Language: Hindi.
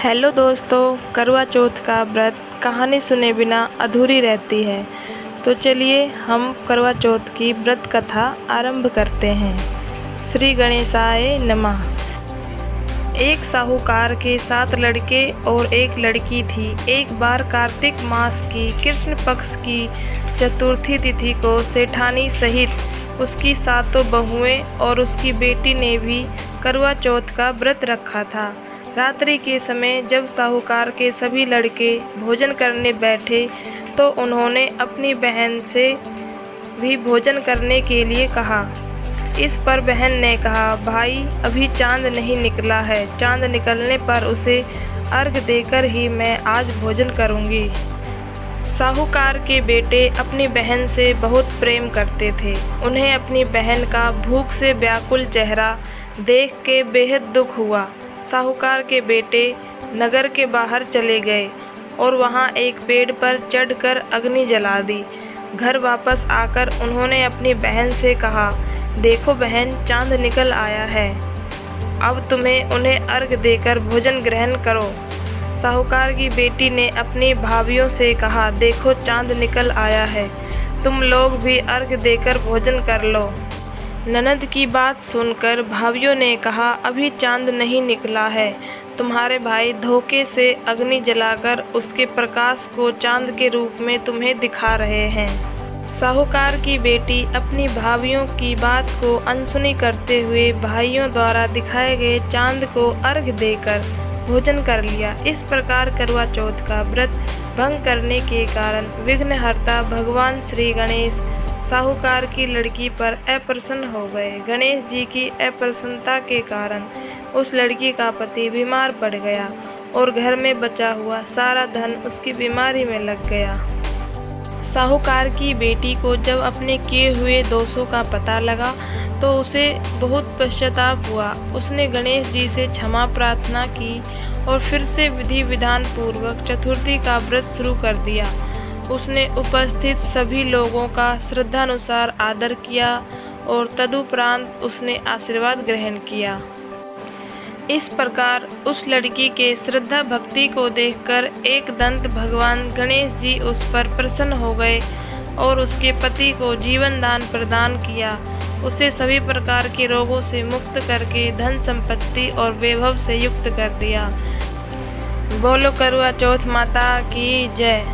हेलो दोस्तों, करवा चौथ का व्रत कहानी सुने बिना अधूरी रहती है। तो चलिए हम करवा चौथ की व्रत कथा आरंभ करते हैं। श्री गणेशाय नमः। एक साहूकार के 7 लड़के और एक लड़की थी। एक बार कार्तिक मास की कृष्ण पक्ष की चतुर्थी तिथि को सेठानी सहित उसकी 7 बहुएं और उसकी बेटी ने भी करवा चौथ का व्रत रखा था। रात्रि के समय जब साहूकार के सभी लड़के भोजन करने बैठे तो उन्होंने अपनी बहन से भी भोजन करने के लिए कहा। इस पर बहन ने कहा, भाई अभी चांद नहीं निकला है, चांद निकलने पर उसे अर्घ देकर ही मैं आज भोजन करूंगी। साहूकार के बेटे अपनी बहन से बहुत प्रेम करते थे। उन्हें अपनी बहन का भूख से व्याकुल चेहरा देख के बेहद दुख हुआ। साहूकार के बेटे नगर के बाहर चले गए और वहां एक पेड़ पर चढ़कर अग्नि जला दी। घर वापस आकर उन्होंने अपनी बहन से कहा, देखो बहन, चांद निकल आया है, अब तुम्हें उन्हें अर्घ देकर भोजन ग्रहण करो। साहूकार की बेटी ने अपनी भाभियों से कहा, देखो चांद निकल आया है, तुम लोग भी अर्घ देकर भोजन कर लो। ननद की बात सुनकर भाइयों ने कहा, अभी चांद नहीं निकला है, तुम्हारे भाई धोखे से अग्नि जलाकर उसके प्रकाश को चांद के रूप में तुम्हें दिखा रहे हैं। साहूकार की बेटी अपनी भाइयों की बात को अनसुनी करते हुए भाइयों द्वारा दिखाए गए चांद को अर्घ देकर भोजन कर लिया। इस प्रकार करवा चौथ का व्रत भंग करने के कारण विघ्नहर्ता भगवान श्री गणेश साहूकार की लड़की पर अप्रसन्न हो गए। गणेश जी की अप्रसन्नता के कारण उस लड़की का पति बीमार पड़ गया और घर में बचा हुआ सारा धन उसकी बीमारी में लग गया। साहूकार की बेटी को जब अपने किए हुए दोषों का पता लगा तो उसे बहुत पश्चाताप हुआ। उसने गणेश जी से क्षमा प्रार्थना की और फिर से विधि विधान पूर्वक चतुर्थी का व्रत शुरू कर दिया। उसने उपस्थित सभी लोगों का श्रद्धानुसार आदर किया और तदुपरांत उसने आशीर्वाद ग्रहण किया। इस प्रकार उस लड़की के श्रद्धा भक्ति को देखकर एकदंत भगवान गणेश जी उस पर प्रसन्न हो गए और उसके पति को जीवन दान प्रदान किया। उसे सभी प्रकार के रोगों से मुक्त करके धन संपत्ति और वैभव से युक्त कर दिया। बोलो करवा चौथ माता की जय।